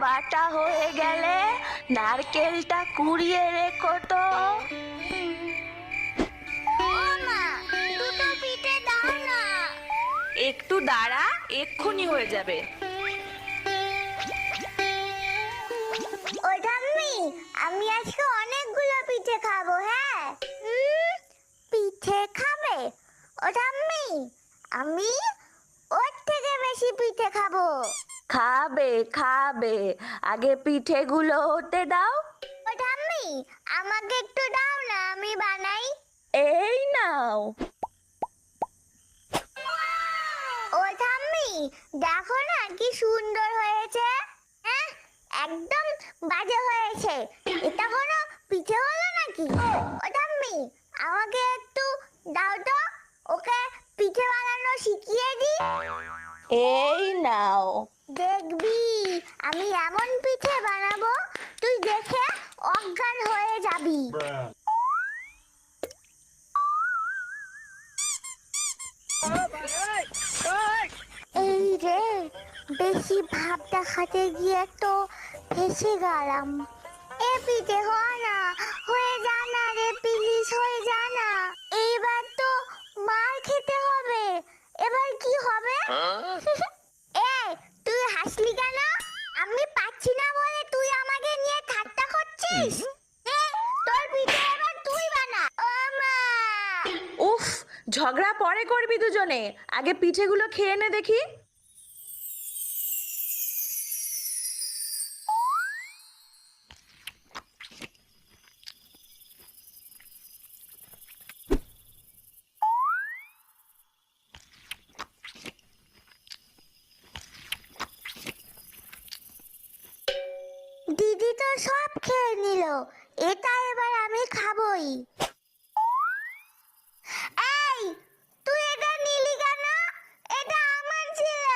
বাটা হয়ে গেলে নারকেলটা কুড়িয়ে রেখো তো। ও মা, দুটো পিঠে দাও না। একটু দাঁড়া, এক্ষুনি হয়ে যাবে। ও ঠাম্মি, আমি আজকে অনেকগুলো পিঠে খাবো। হ্যাঁ, পিঠে খাবে? ও ঠাম্মি, আমি ওর থেকে বেশি পিঠে খাবো। খাবে খাবে, আগে পিঠেগুলো হতে দাও। ও ঠাম্মি, আমাকে একটু দাও না, আমি বানাই। এই নাও। ও ঠাম্মি, দেখো না কি সুন্দর হয়েছে। হ্যাঁ, একদম বাজে হয়েছে। এটা কোনো পিঠে হলো নাকি? ও ঠাম্মি, আমাকে একটু দাও তো, ওকে পিঠে বানানো শিখিয়ে দি। এই নাও। দেখবি, আমি এমন পিঠে বানাবো তুই দেখে অজ্ঞান হয়ে যাবি। এই রে, বেশি ভাব দেখাতে গিয়ে তো ফেসে গেলাম। এ পিঠে হয় না, হয়ে যা না রে, প্লিজ হয়ে যা না। এইবার তো মার খেতে হবে। এবার কি হবে? এ, তুই হাসলি কেন? আমি পাচ্ছি না বলে তুই আমাকে নিয়ে ঠাট্টা করছিস? তোর পিঠে এবার তুই বানা। ও মা! উফ, ঝগড়া পরে করবি দুজনে, আগে পিঠেগুলো খেয়ে নে দেখি। দিদি তো সব খেয়ে নিল, এটা এবার আমি খাবই। এই, তুই এটা নিলি কেন? এটা আমার ছিল।